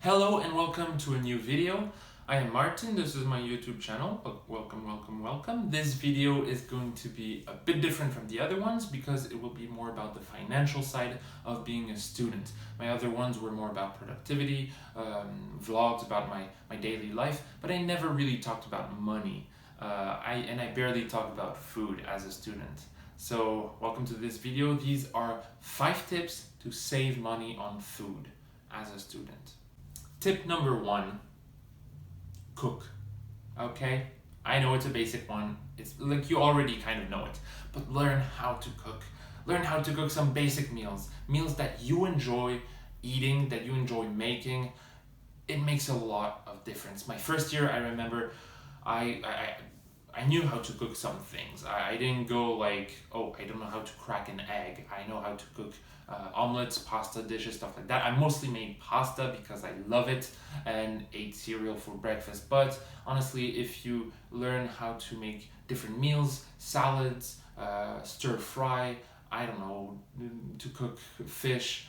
Hello and welcome to a new video. I am Martin, this is my YouTube channel. Welcome. This video is going to be a bit different from the other ones because it will be more about the financial side of being a student. My other ones were more about productivity, vlogs about my daily life, but I never really talked about money. I barely talk about food as a student. So welcome to this video. These are 5 tips to save money on food as a student. Tip number 1, cook. Okay? I know it's a basic one. It's like you already kind of know it. But learn how to cook. Learn how to cook some basic meals. Meals that you enjoy eating, that you enjoy making. It makes a lot of difference. My first year, I remember I knew how to cook some things. I didn't go like, oh, I don't know how to crack an egg. I know how to cook omelets, pasta dishes, stuff like that. I mostly made pasta because I love it and ate cereal for breakfast. But honestly, if you learn how to make different meals, salads, stir fry, I don't know, to cook fish,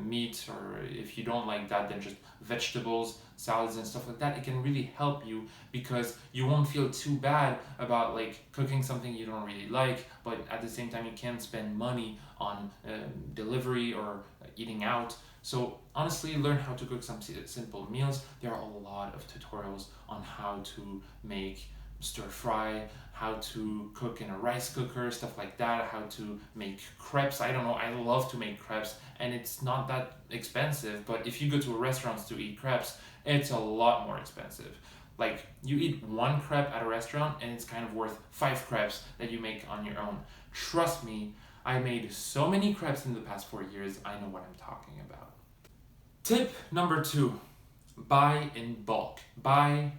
meat, or if you don't like that, then just vegetables, salads and stuff like that, it can really help you because you won't feel too bad about like cooking something you don't really like, but at the same time you can't spend money on delivery or eating out. So honestly, learn how to cook some simple meals. There are a lot of tutorials on how to make stir fry, how to cook in a rice cooker, stuff like that, how to make crepes. I don't know, I love to make crepes and it's not that expensive, but if you go to a restaurant to eat crepes, it's a lot more expensive. Like you eat one crepe at a restaurant and it's kind of worth 5 crepes that you make on your own. Trust me, I made so many crepes in the past 4 years, I know what I'm talking about. Tip number 2, buy in bulk. Buy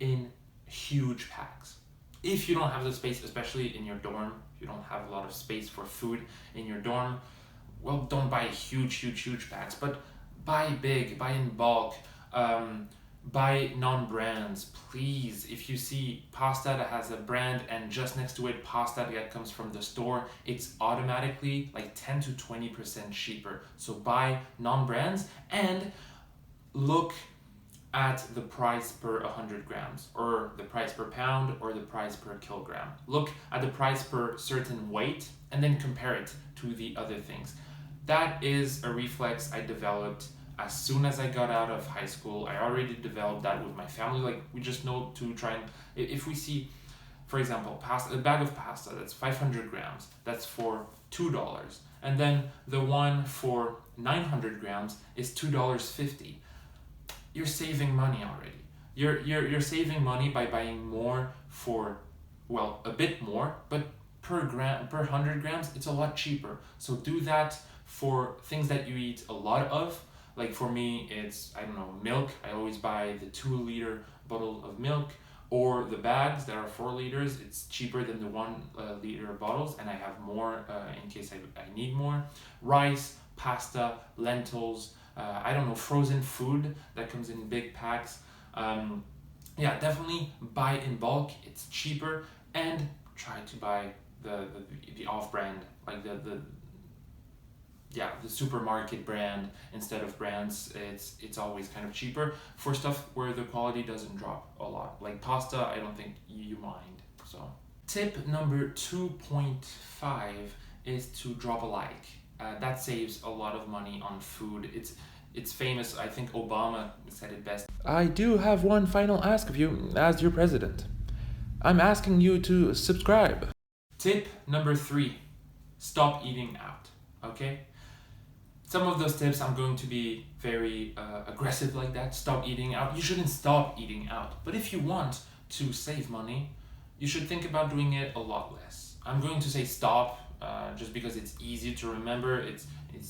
in huge packs. If you don't have the space, especially in your dorm, if you don't have a lot of space for food in your dorm, well, don't buy huge packs, but buy big, buy in bulk, buy non-brands, please. If you see pasta that has a brand and just next to it pasta that comes from the store, it's automatically like 10 to 20% cheaper. So buy non-brands and look at the price per 100 grams or the price per pound or the price per kilogram. Look at the price per certain weight and then compare it to the other things. That is a reflex I developed as soon as I got out of high school. I already developed that with my family. Like we just know to try and, if we see, for example, pasta, a bag of pasta that's 500 grams, that's for $2. And then the one for 900 grams is $2.50. You're saving money already. You're saving money by buying more for, well, a bit more, but per 100 grams, it's a lot cheaper. So do that for things that you eat a lot of. Like for me, it's, I don't know, milk. I always buy the 2-liter bottle of milk, or the bags that are 4 liters. It's cheaper than the 1-liter bottles, and I have more in case I need more. Rice, pasta, lentils, I don't know, frozen food that comes in big packs. Yeah, definitely buy in bulk. It's cheaper, and try to buy the off-brand, like the supermarket brand instead of brands. It's always kind of cheaper for stuff where the quality doesn't drop a lot. Like pasta, I don't think you mind. So tip number 2.5 is to drop a like. That saves a lot of money on food. It's famous. I think Obama said it best. I do have one final ask of you as your president. I'm asking you to subscribe. Tip number 3, stop eating out. Okay? Some of those tips I'm going to be very aggressive like that. Stop eating out. You shouldn't stop eating out. But if you want to save money, you should think about doing it a lot less. I'm going to say stop just because it's easy to remember. It's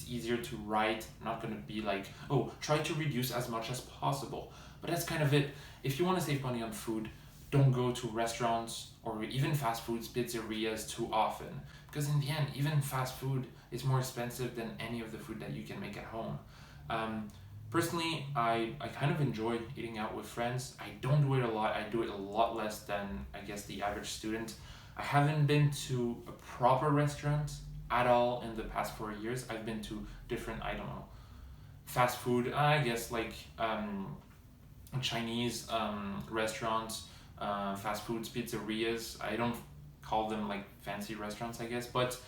easier to write. I'm not going to be like, oh, try to reduce as much as possible. But that's kind of it. If you want to save money on food, don't go to restaurants or even fast foods, pizzerias too often. Because in the end, even fast food is more expensive than any of the food that you can make at home. Personally, I kind of enjoy eating out with friends. I don't do it a lot. I do it a lot less than, I guess, the average student. I haven't been to a proper restaurant at all in the past 4 years. I've been to different, I don't know, fast food, I guess like Chinese restaurants, fast foods, pizzerias. I don't call them like fancy restaurants, I guess, but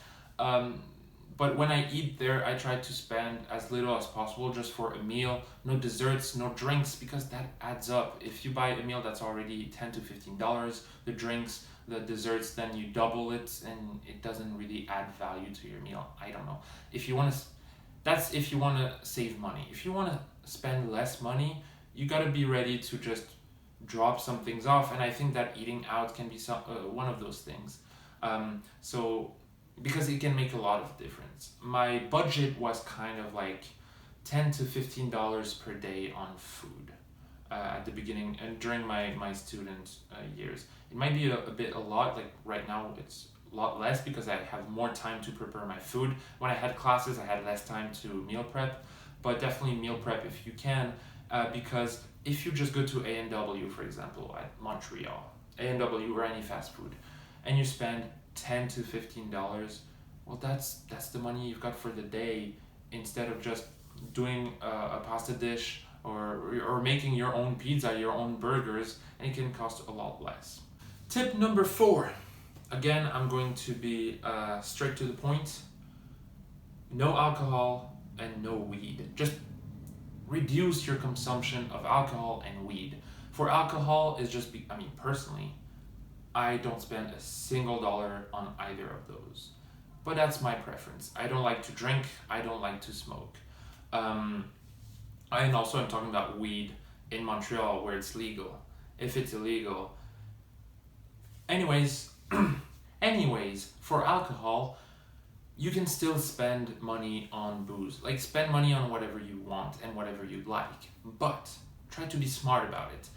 when I eat there, I try to spend as little as possible just for a meal. No desserts, no drinks, because that adds up. If you buy a meal that's already $10 to $15, the drinks, the desserts, then you double it, and it doesn't really add value to your meal. I don't know. If you want to, that's if you want to save money. If you want to spend less money, you got to be ready to just drop some things off, and I think that eating out can be one of those things. So because it can make a lot of difference. My budget was kind of like $10 to $15 per day on food at the beginning and during my student years. It might be a bit a lot, like right now it's a lot less because I have more time to prepare my food. When I had classes, I had less time to meal prep, but definitely meal prep if you can, because if you just go to A&W, for example, at Montreal, A&W or any fast food, and you spend $10 to $15, well, that's the money you've got for the day, instead of just doing a pasta dish or making your own pizza, your own burgers, and it can cost a lot less. Tip number 4. Again, I'm going to be straight to the point. No alcohol and no weed. Just reduce your consumption of alcohol and weed. For alcohol, it's just, personally, I don't spend a single dollar on either of those. But that's my preference. I don't like to drink, I don't like to smoke. And also I'm talking about weed in Montreal where it's legal. If it's illegal. Anyways, for alcohol, you can still spend money on booze. Like, spend money on whatever you want and whatever you like. But try to be smart about it.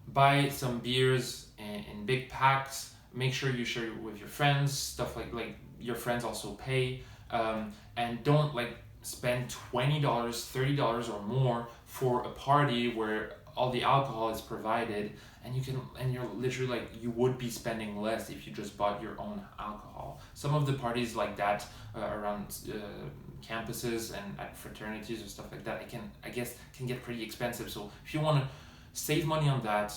Buy some beers in big packs. Make sure you share it with your friends. Stuff like your friends also pay. And don't spend $20, $30 or more for a party where all the alcohol is provided, and you're literally you would be spending less if you just bought your own alcohol. Some of the parties like that around campuses and at fraternities or stuff like that, I guess can get pretty expensive. So if you want to save money on that,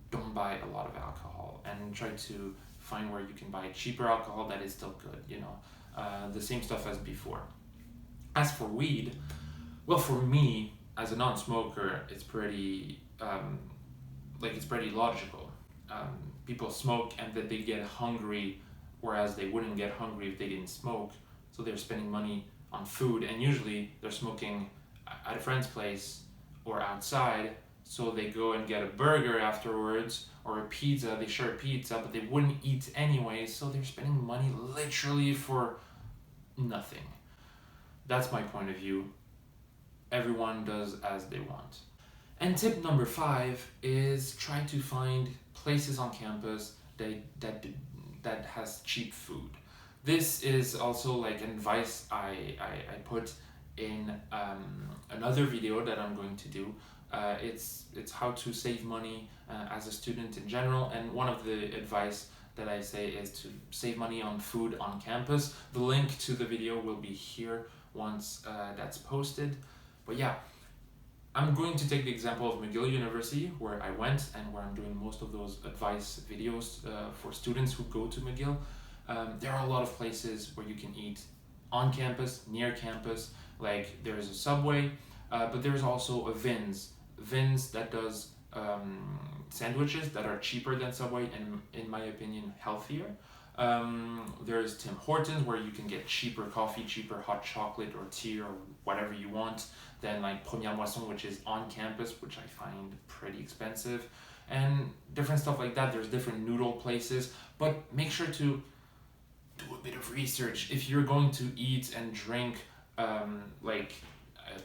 don't buy a lot of alcohol, and try to find where you can buy cheaper alcohol that is still good, the same stuff as before. As for weed, well, for me as a non-smoker, it's pretty it's pretty logical. People smoke and then they get hungry, whereas they wouldn't get hungry if they didn't smoke. So they're spending money on food, and usually they're smoking at a friend's place or outside. So they go and get a burger afterwards or a pizza. They share a pizza, but they wouldn't eat anyway. So they're spending money literally for nothing. That's my point of view. Everyone does as they want. And tip number 5 is try to find places on campus that has cheap food. This is also an advice I put in another video that I'm going to do. It's how to save money as a student in general, and one of the advice that I say is to save money on food on campus. The link to the video will be here once that's posted. But yeah, I'm going to take the example of McGill University, where I went and where I'm doing most of those advice videos for students who go to McGill. There are a lot of places where you can eat on campus, near campus. There is a Subway, but there's also a Vin's that does sandwiches that are cheaper than Subway and, in my opinion, healthier. There's Tim Hortons, where you can get cheaper coffee, cheaper hot chocolate or tea or whatever you want than Première moisson, which is on campus, which I find pretty expensive, and different stuff like that. There's different noodle places, but make sure to do a bit of research. If you're going to eat and drink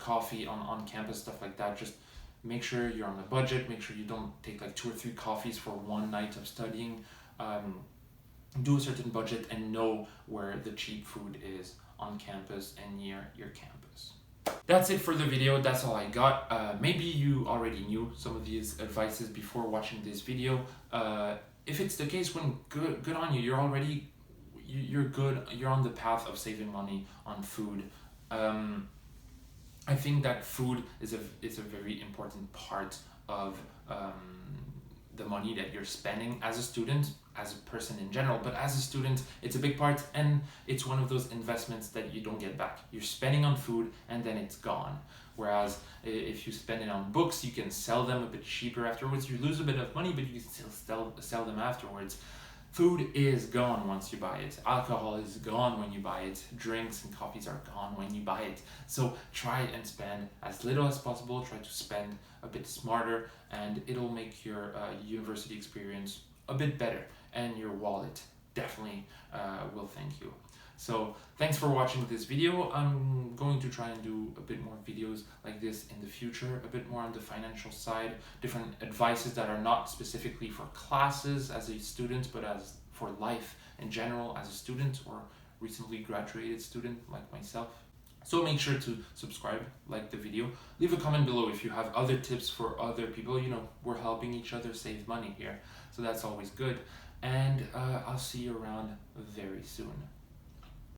coffee on campus, stuff like that, just make sure you're on a budget. Make sure you don't take 2 or 3 coffees for one night of studying. Do a certain budget and know where the cheap food is on campus and near your campus. That's it for the video. That's all I got. Maybe you already knew some of these advices before watching this video. If it's the case, good on you. You're good. You're on the path of saving money on food. I think that food is a very important part of the money that you're spending as a student, as a person in general, but as a student, it's a big part, and it's one of those investments that you don't get back. You're spending on food and then it's gone. Whereas if you spend it on books, you can sell them a bit cheaper afterwards. You lose a bit of money, but you can still sell them afterwards. Food is gone once you buy it. Alcohol is gone when you buy it. Drinks and coffees are gone when you buy it. So try and spend as little as possible. Try to spend a bit smarter, and it'll make your university experience a bit better. And your wallet definitely will thank you. So thanks for watching this video. I'm going to try and do a bit more videos like this in the future, a bit more on the financial side, different advices that are not specifically for classes as a student, but as for life in general as a student or recently graduated student like myself. So make sure to subscribe, like the video, leave a comment below if you have other tips for other people. You know, we're helping each other save money here, so that's always good. And I'll see you around very soon.